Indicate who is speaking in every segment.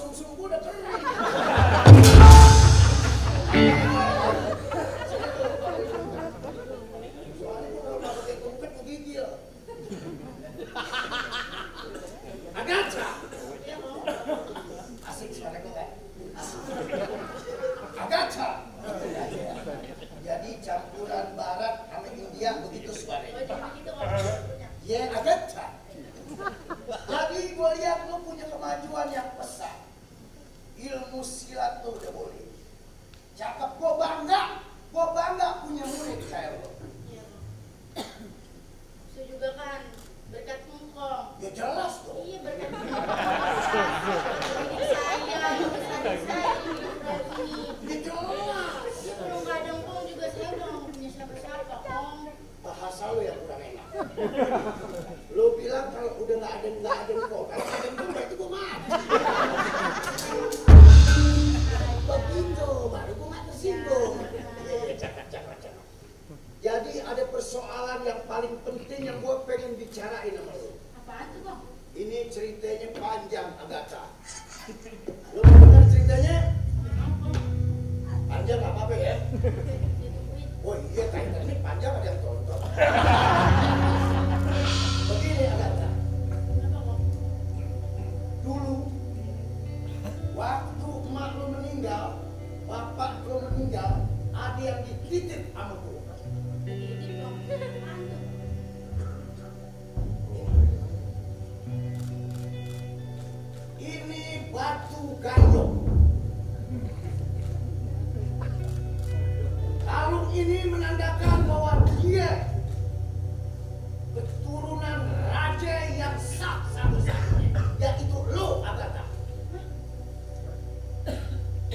Speaker 1: sum-sum gue udah kering. Soalnya gue kalau pakai kumpet gue gigil. Agatha. Asik suara gue kan? Agatha. Jadi campuran barat sama India begitu suaranya. Ya Agatha. Jadi gue lihat lo punya kemajuan yang pesat. Ilmu silat lo udah boleh. Cakep, gue bangga punya murid kayak lo.
Speaker 2: Saya juga kan berkat Mungkong.
Speaker 1: Ya jelas dong.
Speaker 2: Iya berkat Mungkong. Saya yang besar saya ini.
Speaker 1: Ya jelas.
Speaker 2: Ya kalau nggak ada Mungkong juga saya udah nggak punya siapa-siapa Om.
Speaker 1: Bahasa lo yang kurang enak. Lo bilang kalau udah nggak ada kok, kalau ada kok berarti gue mati. Begitu, baru gue nggak tersinggung. Jadi ada persoalan yang paling penting yang gue pengen bicarain sama lo.
Speaker 2: Apaan tuh Bang?
Speaker 1: Ini ceritanya panjang, Agatha. Lo mau dengar ceritanya? Panjang nggak apa-apa ya? Oh iya, Titanic panjang ada yang tonton. Begini Agatha. Dulu, waktu emak lo meninggal, bapak lo meninggal, ada yang dititip sama gue. Ini batu gayung. Kalung ini menandakan bahwa dia keturunan raja yang sah satu-satunya, yaitu lo, Agatha.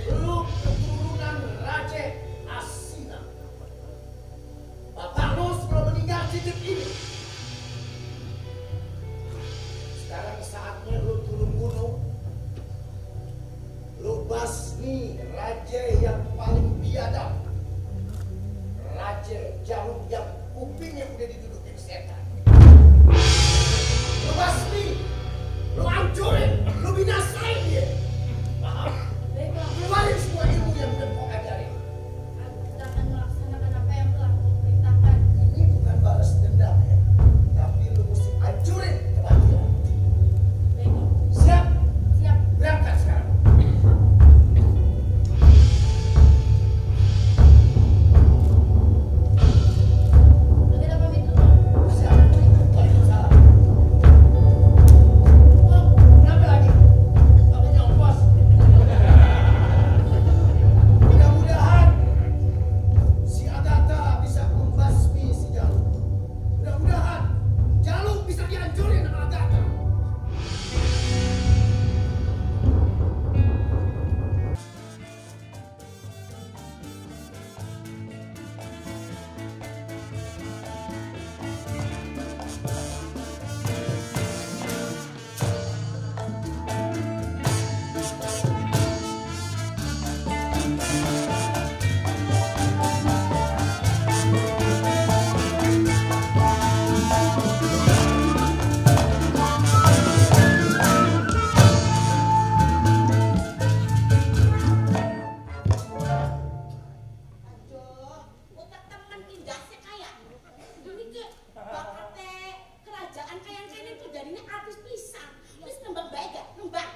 Speaker 1: Lo keturunan raja Asina. Bapak lo sebelum meninggal titip ini. Sekarang saatnya lo turun gunung. Lo basmi raja yang paling biadab. Raja Jarum yang kupingnya udah didudukin setan. Lo basmi, lo hancurin, lo binasain dia. Paham? Keluarin semua ilmu yang udah kau ajarin.
Speaker 2: Kita akan melaksanakan apa yang telah kau perintahkan.
Speaker 1: Ini bukan balas dendam ya, tapi lo mesti hancurin kebatilan.
Speaker 2: Baik Om.
Speaker 1: Siap?
Speaker 2: Siap.
Speaker 1: Berangkat sekarang.
Speaker 2: Kita pamit dulu Om.
Speaker 1: Siap. Waalaikumsalam. Oh, kenapa lagi? Katanya ongkos. Mudah-mudahan si Agatha bisa membasmi si Jalu. Mudah-mudahan Jalu bisa dihancurin sama Agatha.
Speaker 3: Aduh, utak temen tindasnya kayak ini ke bakat kerajaan kayak kene tuh jadinya artis pisan. Terus nembang baik gak? Nembang.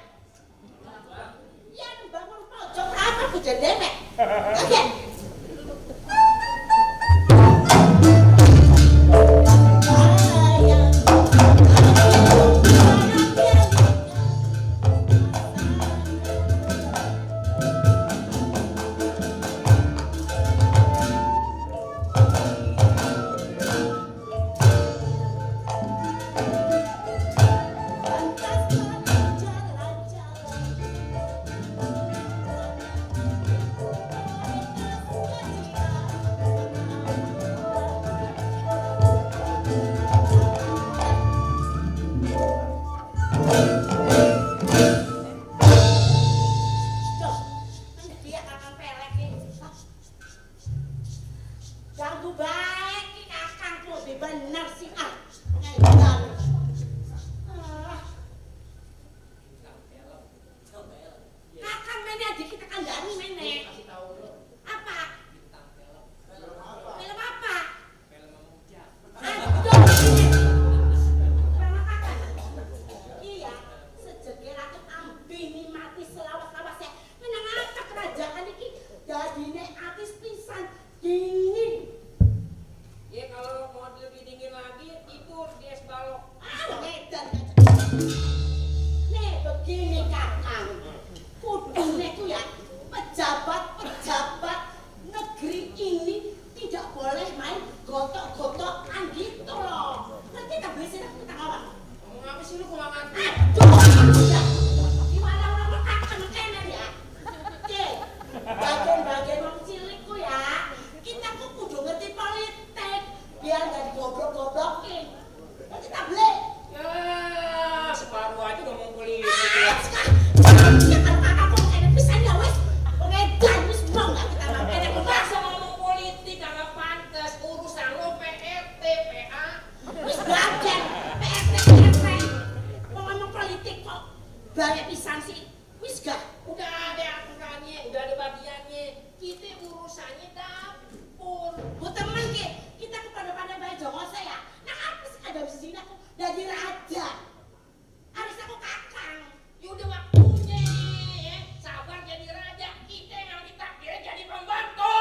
Speaker 3: Ya nembang ngono pojok apa tuh demek. Oke. Pantas jalan-jalan. Banyak pisan sih. Wis gak?
Speaker 4: Udah ada aturannya, udah ada bagiannya. Kita urusannya dapur.
Speaker 3: Bu temen kita kepada bayi jongo saya. Nah apa sih ada di sini aku jadi raja. Harus aku kakang.
Speaker 4: Ya udah waktunya ya. Sabar jadi raja. Kita yang ditakdir jadi pembantu.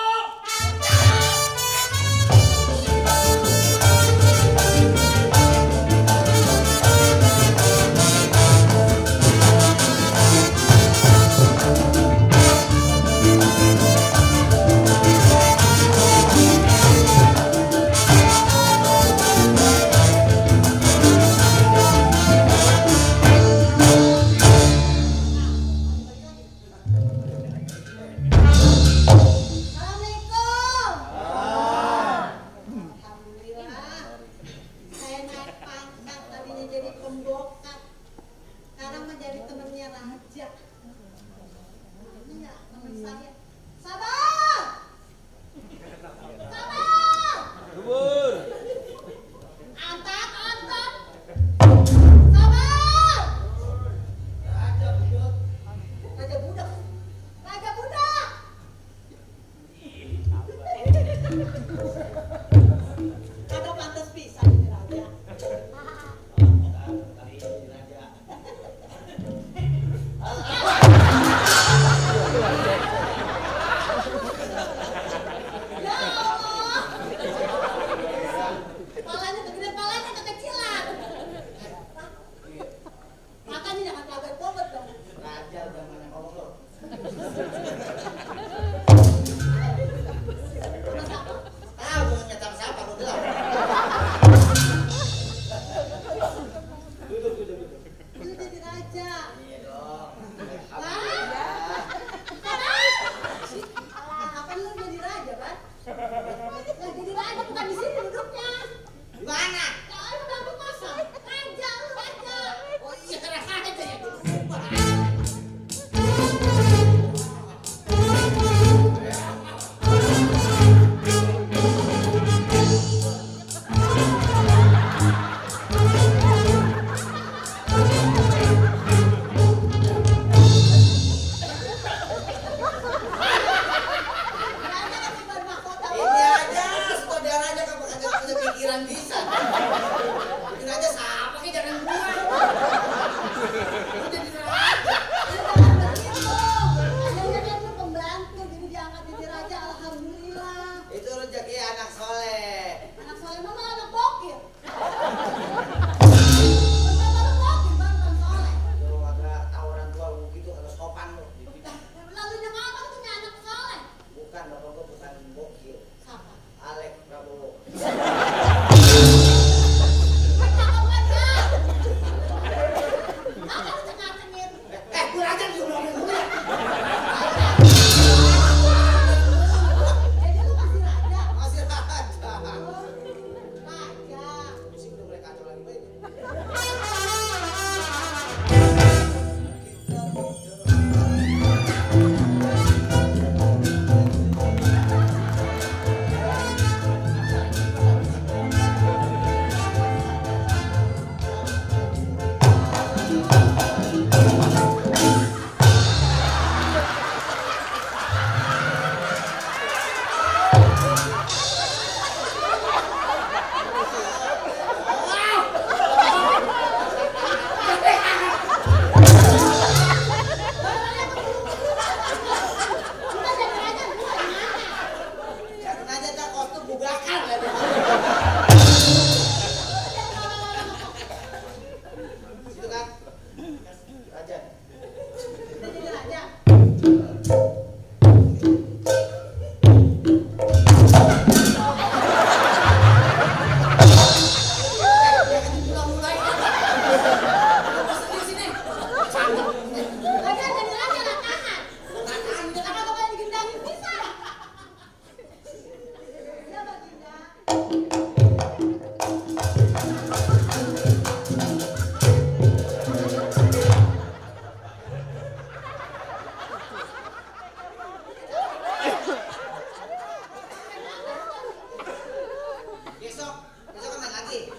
Speaker 1: Besok kan main lagi.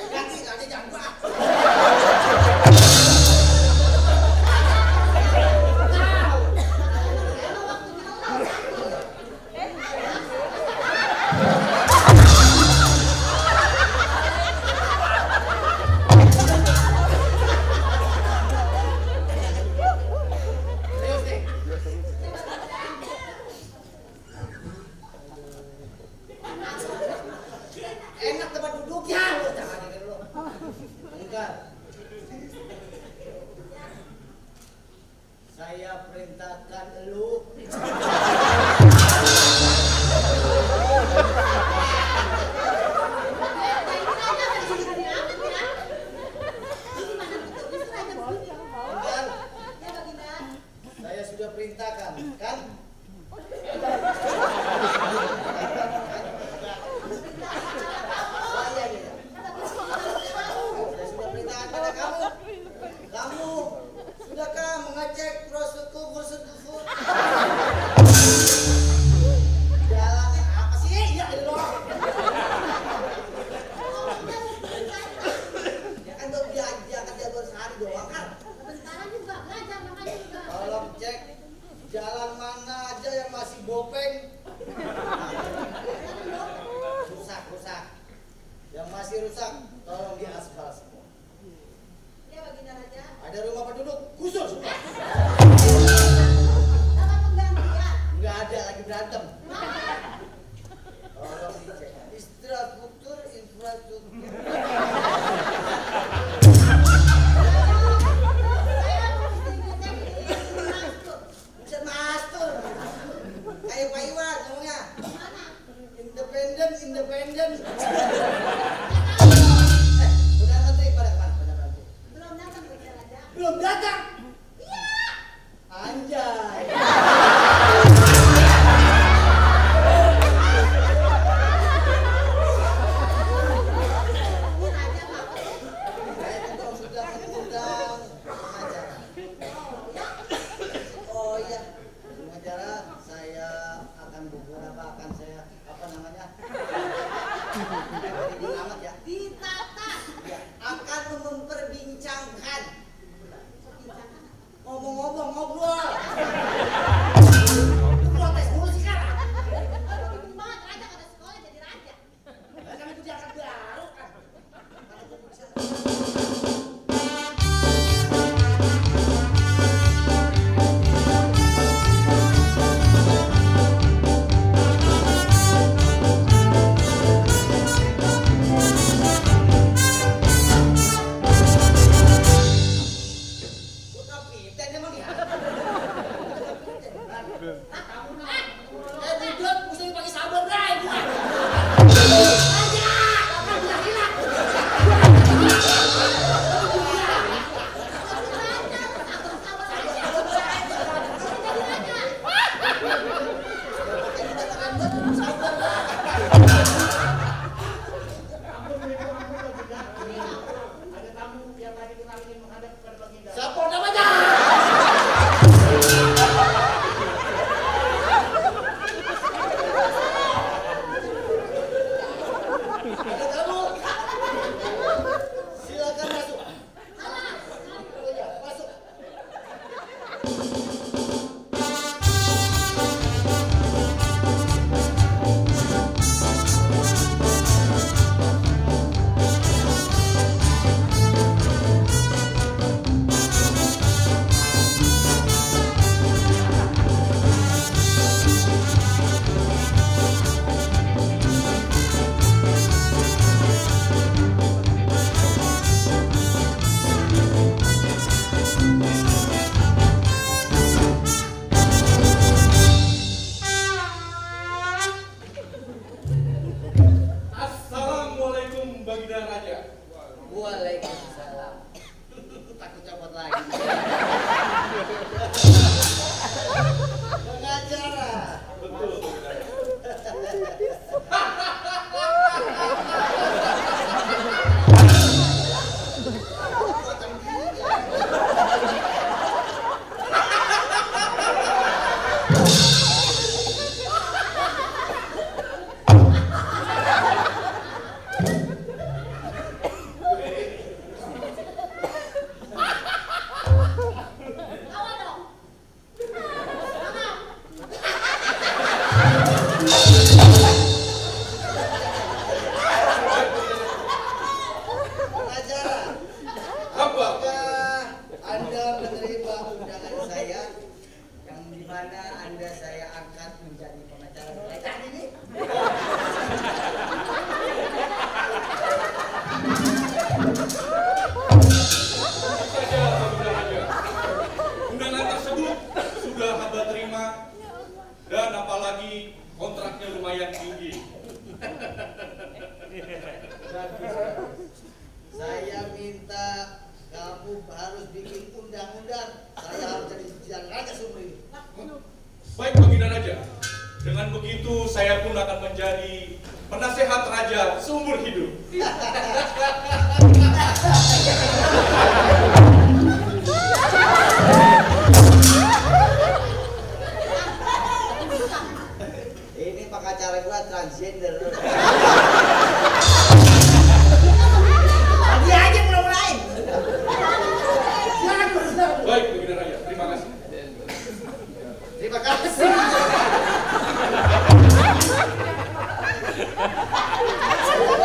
Speaker 1: Ganti, jangan gua. Belum datang? Iya. Anjay.
Speaker 5: Saya minta kamu harus bikin undang-undang. Saya harus jadi jalan raja seumur ini.
Speaker 6: Baik Baginda Raja. Dengan begitu saya pun akan menjadi penasehat raja seumur hidup.
Speaker 5: Ini pengacara gua transgender.
Speaker 1: Dia aja mulai-mulain.
Speaker 6: Baik Baginda Raja, terima kasih.
Speaker 5: Terima kasih.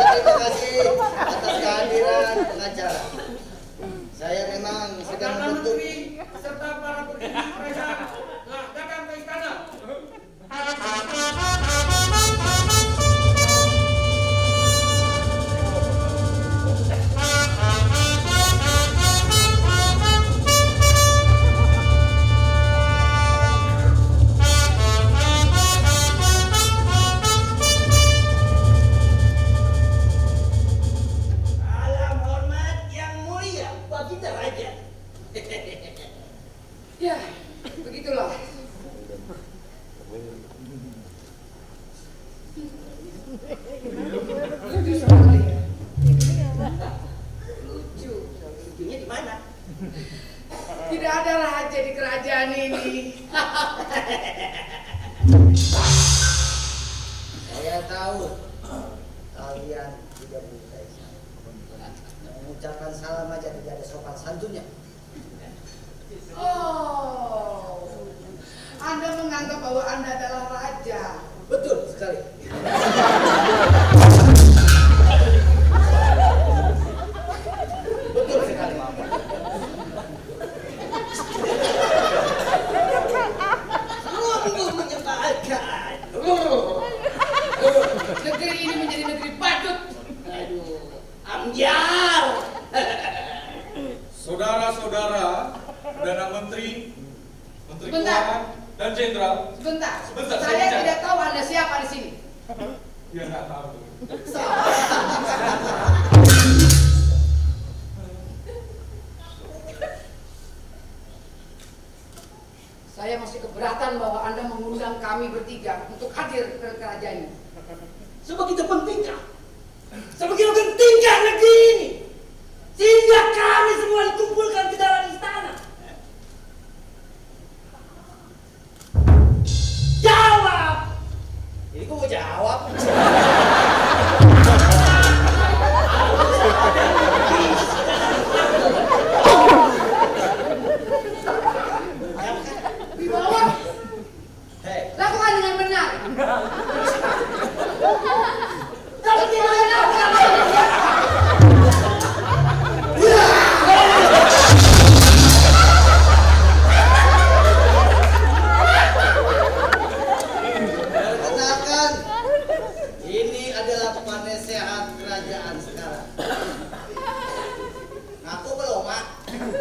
Speaker 5: Terima kasih atas kehadiran pengacara. Saya memang sedang membentuk
Speaker 7: serta para petinggi kerajaan telah datang ke istana.
Speaker 1: Alam hormat yang mulia Baginda Raja.
Speaker 8: Ya, begitulah. Lucu sekali ya. Lucu.
Speaker 1: Lucunya di mana?
Speaker 8: Tidak ada raja di kerajaan ini.
Speaker 5: Saya tahu kalian tidak bisa mengucapkan salam aja tidak ada sopan santunnya.
Speaker 8: Oh, Anda menganggap bahwa Anda adalah raja.
Speaker 5: Betul sekali. Betul sekali.
Speaker 1: Sungguh menyebalkan.
Speaker 8: Negeri ini menjadi negeri badut.
Speaker 1: Aduh, ambyar.
Speaker 6: Saudara-saudara, Perdana Menteri, Menteri
Speaker 8: Sebentar.
Speaker 6: Keuangan, dan Jenderal.
Speaker 8: Sebentar.
Speaker 6: Sebentar,
Speaker 8: Saya
Speaker 6: sebentar.
Speaker 8: tidak tahu Anda siapa di sini.
Speaker 6: Dia nggak tahu.
Speaker 8: Saya masih keberatan bahwa Anda mengundang kami bertiga untuk hadir ke kerajaan ini.
Speaker 1: Sebegitu pentingkah? Sebegitu pentingkah negeri ini? Sehingga kami semua dikumpulkan ke dalam istana. Jawab! Ini kok mau jawab?
Speaker 8: Di bawah,
Speaker 5: Hei,
Speaker 8: lakukan dengan benar.
Speaker 1: Tapi tidak ada.
Speaker 5: perkenalkan, ini adalah penasehat kerajaan sekarang. Aku belum, Mak.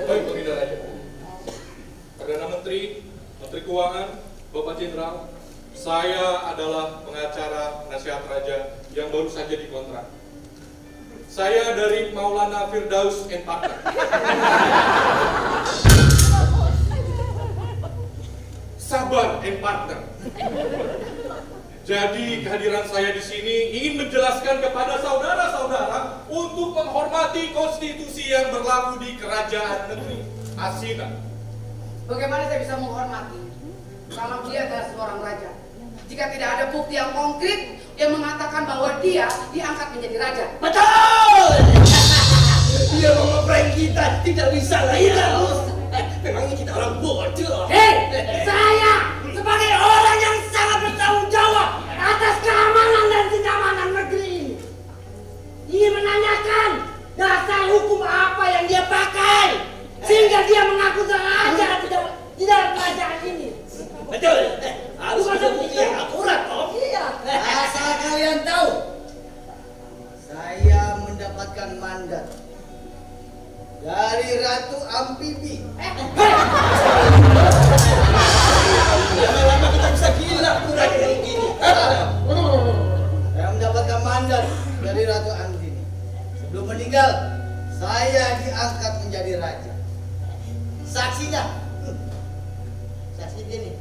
Speaker 6: Baik, Baginda Raja. Perdana Menteri, Menteri Keuangan, Bapak Jenderal, saya adalah pengacara nasihat raja yang baru saja dikontrak. Saya dari Maulana Firdaus & Partner. Sabar & Partner. Jadi kehadiran saya di sini ingin menjelaskan kepada saudara-saudara untuk menghormati konstitusi yang berlaku di kerajaan negeri Asina.
Speaker 8: Bagaimana saya bisa menghormati kalau dia adalah seorang raja? Jika tidak ada bukti yang konkret yang mengatakan bahwa dia diangkat menjadi raja.
Speaker 1: Betul! Dia mau ngeprank kita, tidak bisa lah ya. Memangnya kita orang bodoh.
Speaker 3: Hei, saya sebagai orang yang sangat bertanggung jawab atas keamanan dan kenyamanan negeri ini ingin menanyakan dasar hukum apa yang dia pakai sehingga dia mengaku raja di dalam kerajaan ini.
Speaker 1: Betul. Harus ada bukti yang akurat, Om.
Speaker 3: Iya.
Speaker 5: Asal kalian tahu, saya mendapatkan mandat dari Ratu Amfibi.
Speaker 1: Lama-lama kita bisa gila kurang kayak gini.
Speaker 5: Saya mendapatkan mandat dari Ratu Amfibi. Sebelum meninggal, saya diangkat menjadi raja. Saksinya, saksi dia nih.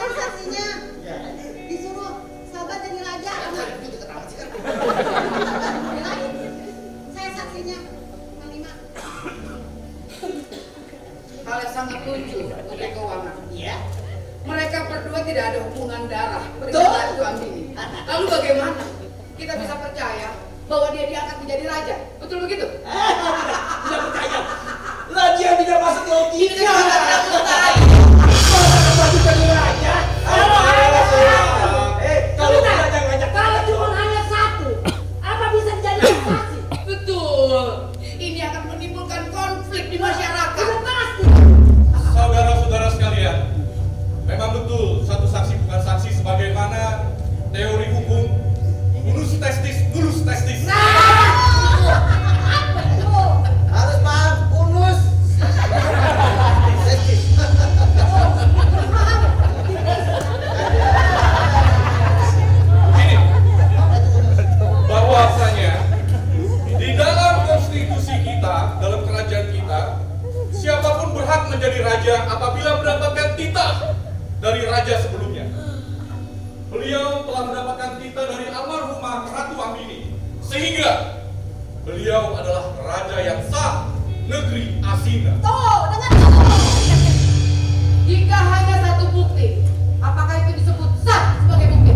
Speaker 3: Saksinya disuruh sahabat jadi raja. Saya saksinya, Manima.
Speaker 8: Hal yang sangat lucu, Menteri Keuangan.
Speaker 1: Iya.
Speaker 8: Mereka berdua tidak ada hubungan darah
Speaker 1: Betul.
Speaker 8: dengan Ratu Amfibi. Lalu bagaimana kita bisa percaya bahwa dia diangkat menjadi raja? Betul begitu?
Speaker 1: Tidak percaya. Lagi yang tidak masuk logika. Masa jadi raja? Kalau ngajak-ngajak.
Speaker 3: Kalau cuma hanya satu, apa bisa dijadikan saksi?
Speaker 8: Betul. Ini akan menimbulkan konflik di masyarakat.
Speaker 3: Sudah pasti.
Speaker 6: Saudara-saudara sekalian, memang betul satu saksi bukan saksi sebagaimana teori hukum nulus testis.
Speaker 5: Harus paham, unus.
Speaker 6: telah mendapatkan titah dari almarhumah Ratu Ambini, sehingga beliau adalah raja yang sah negeri Asina.
Speaker 8: Tuh, dengar. Jika hanya satu bukti, apakah itu disebut sah sebagai bukti?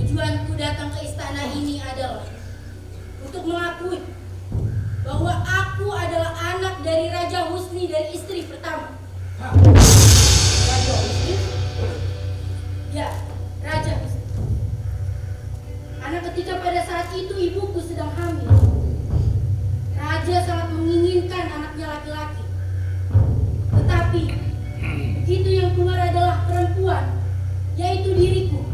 Speaker 2: Tujuanku datang ke istana ini adalah untuk mengakui bahwa aku adalah anak dari Raja Husni dan istri pertama.
Speaker 8: Raja Husni?
Speaker 2: Ya, Raja Husni. Karena ketika pada saat itu ibuku sedang hamil, Raja sangat menginginkan anaknya laki-laki. Tetapi begitu yang keluar adalah perempuan, yaitu diriku.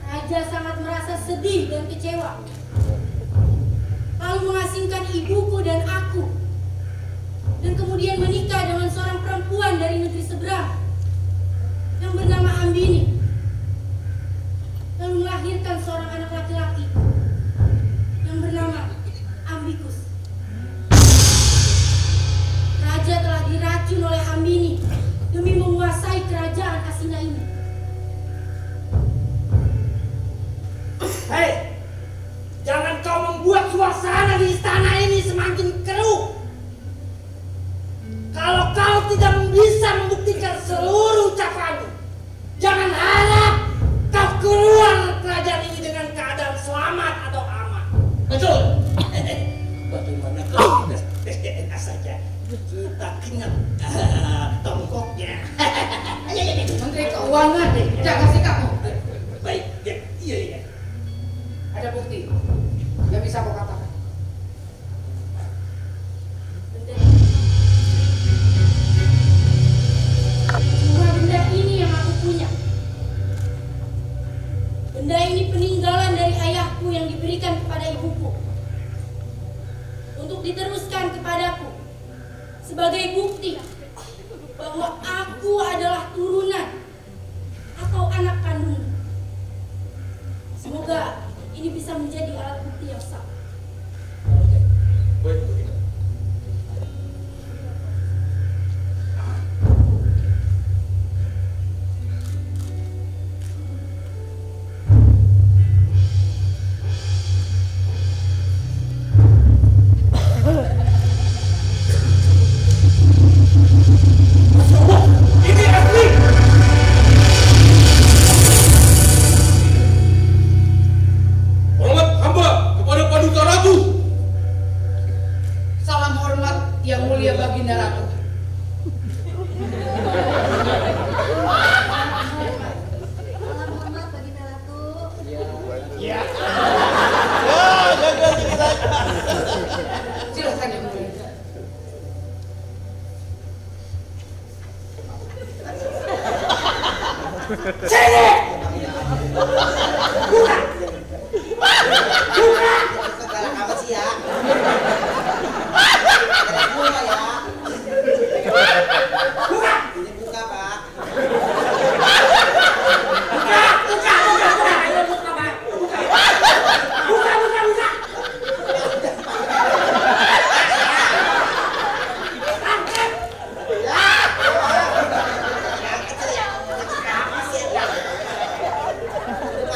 Speaker 2: Raja sangat merasa sedih dan kecewa, lalu mengasingkan ibuku dan aku, dan Asina ini.
Speaker 7: Hei, jangan kau membuat suasana di istana ini semakin keruh. Kalau kau tidak bisa membuktikan seluruh ucapanmu, jangan harap kau keluar kerajaan ini dengan keadaan selamat atau aman.
Speaker 1: Betul. Bagaimana kalau kita tes DNA saja? Kita kenyang tongkoknya.
Speaker 8: Menteri Keuangan, jaga sikapmu.
Speaker 1: Baik, iya.
Speaker 8: Ada bukti yang bisa kau katakan.
Speaker 2: Cuma benda ini yang aku punya. Benda ini peninggalan dari ayahku yang diberikan kepada ibuku untuk diteruskan kepadaku sebagai bukti bahwa aku adalah turunan atau anak kandung. Semoga ini bisa menjadi alat bukti yang sah.
Speaker 6: Baik, begini. Hormat hamba kepada Paduka Ratu.
Speaker 8: Salam hormat yang mulia Baginda Ratu.
Speaker 3: Salam hormat Baginda Ratu.
Speaker 8: Silakan yang mulia.
Speaker 5: Segala amat sih ya. Buka ya. Ini buka Pak.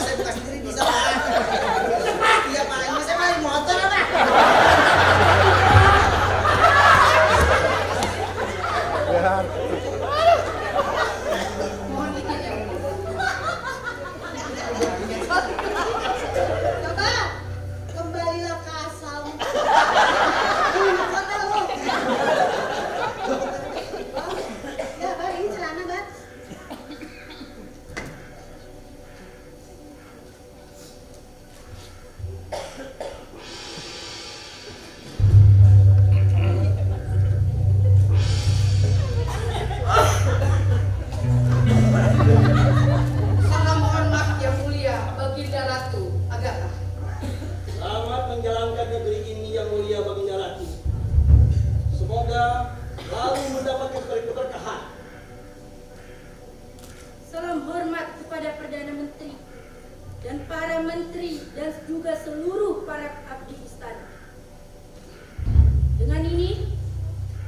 Speaker 5: Saya buka sendiri bisa Pak. Iya Pak, ini saya main motor Pak.
Speaker 8: Mohon izin yang mulia.
Speaker 3: Coba kembalilah ke asal. Ya, Bang, ini celana, Bang.
Speaker 8: Salam hormat yang mulia Baginda Ratu Agatha.
Speaker 5: Selamat menjalankan negeri ini yang mulia Baginda Ratu. Semoga selalu mendapatkan keberkahan.
Speaker 2: Salam hormat kepada Perdana Menteri dan para menteri dan juga seluruh para abdi istana. Dengan ini,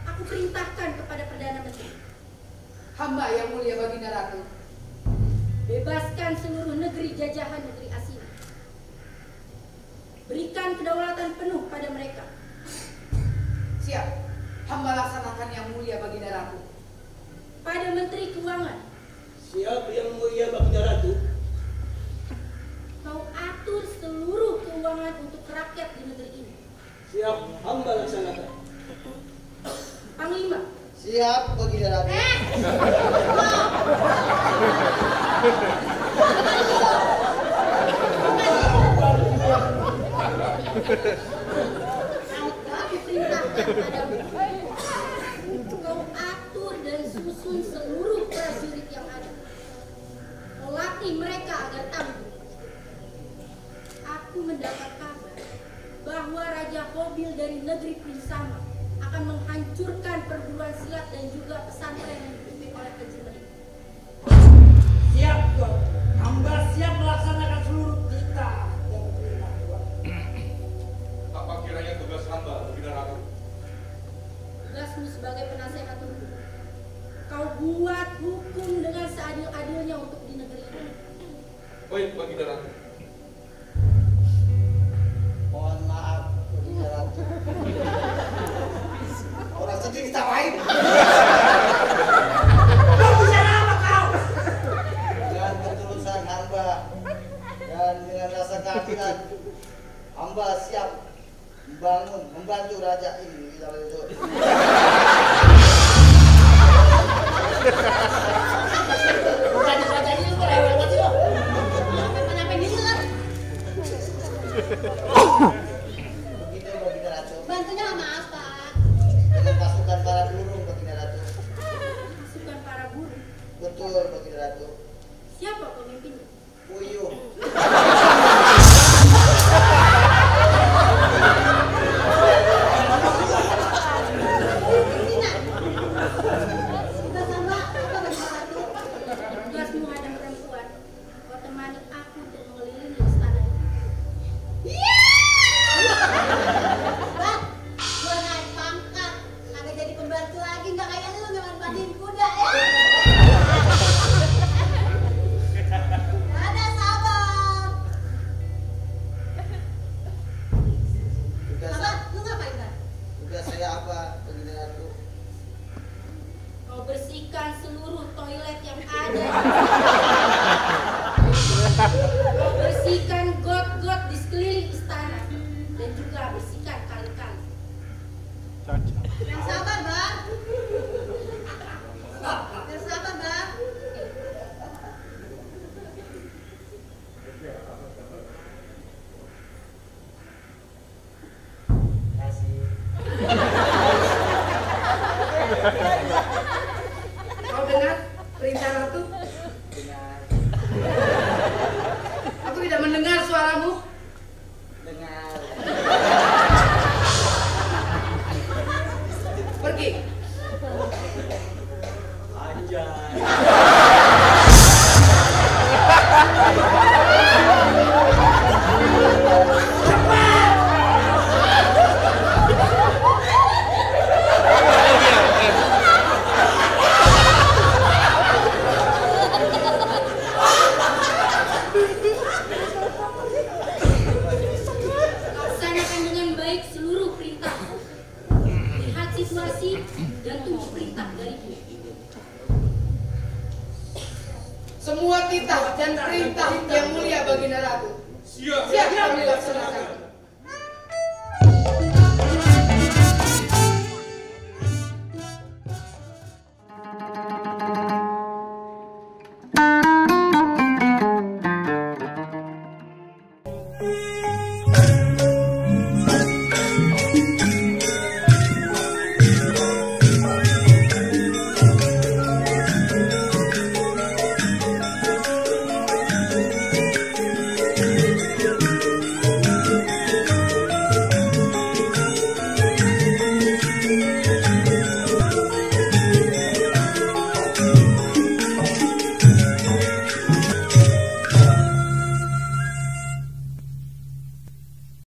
Speaker 2: aku perintahkan kepada Perdana Menteri,
Speaker 8: Hamba yang mulia Baginda Ratu.
Speaker 2: bebaskan seluruh negeri jajahan negeri Asina. Berikan kedaulatan penuh pada mereka.
Speaker 8: Siap. Hamba laksanakan yang mulia Baginda Ratu.
Speaker 2: Pada Menteri Keuangan,
Speaker 5: Siap yang mulia Baginda Ratu.
Speaker 2: kau atur seluruh keuangan untuk rakyat di negeri ini.
Speaker 5: Siap hamba laksanakan.
Speaker 2: Panglima,
Speaker 5: Siap Baginda Ratu.
Speaker 2: aku perintahkan padamu. Kau atur dan susun seluruh prajurit yang ada. Kau latih mereka agar tangguh. Aku mendapat kabar bahwa Raja Hobil dari negeri Prinsama akan menghancurkan perguruan silat dan juga pesantren yang dipimpin oleh Kejumlah.
Speaker 7: Siap, Tuan. Hamba siap melaksanakan seluruh kita yang perintah Tuan.
Speaker 6: Apa kiranya tugas hamba, Baginda Ratu?
Speaker 2: Tugasmu sebagai penasehat hukum. kau buat hukum dengan seadil-adilnya untuk di negeri ini.
Speaker 6: Baik, Baginda Ratu.
Speaker 5: Mohon maaf, Baginda Ratu. Orang sedih ditawain.
Speaker 7: Kau bicara apa kau?
Speaker 5: Dengan ketulusan hamba dan dengan rasa keadilan, hamba siap membantu raja ini.
Speaker 3: Raja ini lu rewel banget sih lo. Kenapa ini lah?
Speaker 5: Begitu Baginda Ratu.
Speaker 3: Bantunya sama apa?
Speaker 5: Dengan pasukan para burung Baginda Ratu.
Speaker 2: Pasukan para buruh.
Speaker 5: Betul Baginda Ratu.
Speaker 2: Siapa pemimpinnya?
Speaker 5: Puyuh.
Speaker 3: Kita sama apa Baginda Ratu?
Speaker 2: Tugasmu hadang perempuan. Kau temani aku untuk mengelilingi istana ini.
Speaker 3: Bang, gua naik pangkat. Kagak jadi pembantu lagi, nggak kayak lu ngemanfaatin kuda ya. Ada sabar.
Speaker 5: Tugas,
Speaker 3: Apa? Lu ngapain kan?
Speaker 5: tugas saya apa Baginda Ratu?
Speaker 2: Kau bersihkan seluruh toilet yang ada. Kau bersihkan got-got di sekeliling istana dan juga bersihkan kali-kali.
Speaker 3: Yang sabar, Bang. Yang sabar, Bang.
Speaker 8: Kau dengar perintah ratu?
Speaker 5: Dengan
Speaker 8: Aku tidak mendengar suaramu.
Speaker 5: dengan
Speaker 8: Pergi.
Speaker 5: Anjay.
Speaker 2: Laksanakan dengan baik seluruh perintah. Lihat situasi dan tunggu perintah dariku.
Speaker 8: Semua titah dan perintah yang mulia Baginda Ratu
Speaker 6: Siap.
Speaker 8: siap kami laksanakan.